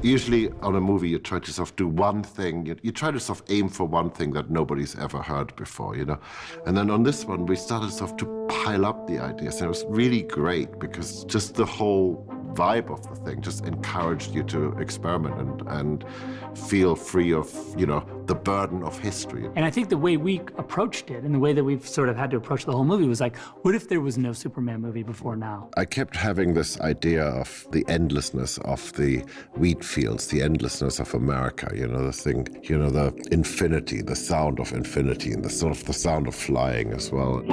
Usually on a movie, you try to sort of do one thing. You try to sort of aim for one thing that nobody's ever heard before, you know? And then on this one, we started sort of to pile up the ideas. And it was really great because just the whole vibe of the thing just encouraged you to experiment and feel free of, you know, the burden of history. And I think the way we approached it and the way that we've sort of had to approach the whole movie was like, what if there was no Superman movie before now? I kept having this idea of the endlessness of the wheat fields, the endlessness of America, you know, the thing, you know, the infinity, the sound of infinity, and the sort of the sound of flying as well.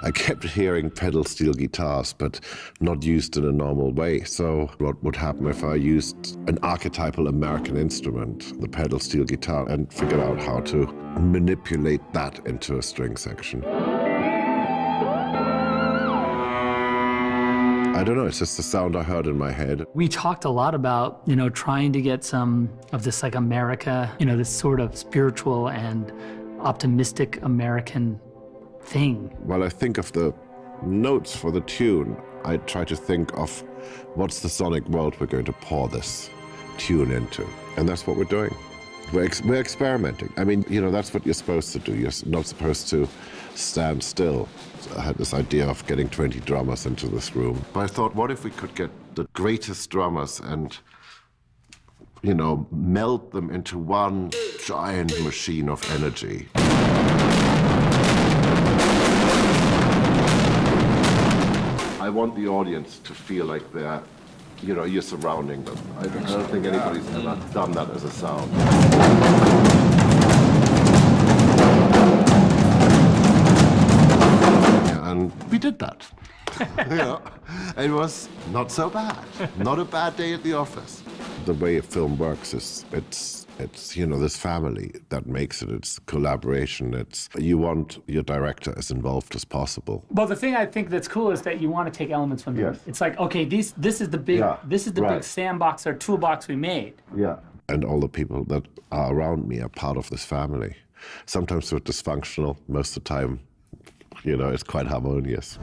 I kept hearing pedal steel guitars, but not used in a normal way. So what would happen if I used an archetypal American instrument, the pedal steel guitar, and figured out how to manipulate that into a string section? I don't know, it's just the sound I heard in my head. We talked a lot about, you know, trying to get some of this like America, you know, this sort of spiritual and optimistic American thing. While I think of the notes for the tune, I try to think of what's the sonic world we're going to pour this tune into. And that's what we're doing. We're experimenting. I mean, you know, that's what you're supposed to do. You're not supposed to stand still. So I had this idea of getting 20 drummers into this room. But I thought, what if we could get the greatest drummers and, you know, meld them into one giant machine of energy. I want the audience to feel like they're, you know, you're surrounding them. I don't think anybody's ever done that as a sound. Yeah, and we did that. Yeah. It was not so bad. Not a bad day at the office. The way a film works is it's you know, this family that makes it. It's collaboration. It's you want your director as involved as possible. Well, the thing I think that's cool is that you want to take elements from Yes. It's like, okay, this is the big big sandbox or toolbox we made. Yeah. And all the people that are around me are part of this family. Sometimes we're dysfunctional. Most of the time, you know, it's quite harmonious.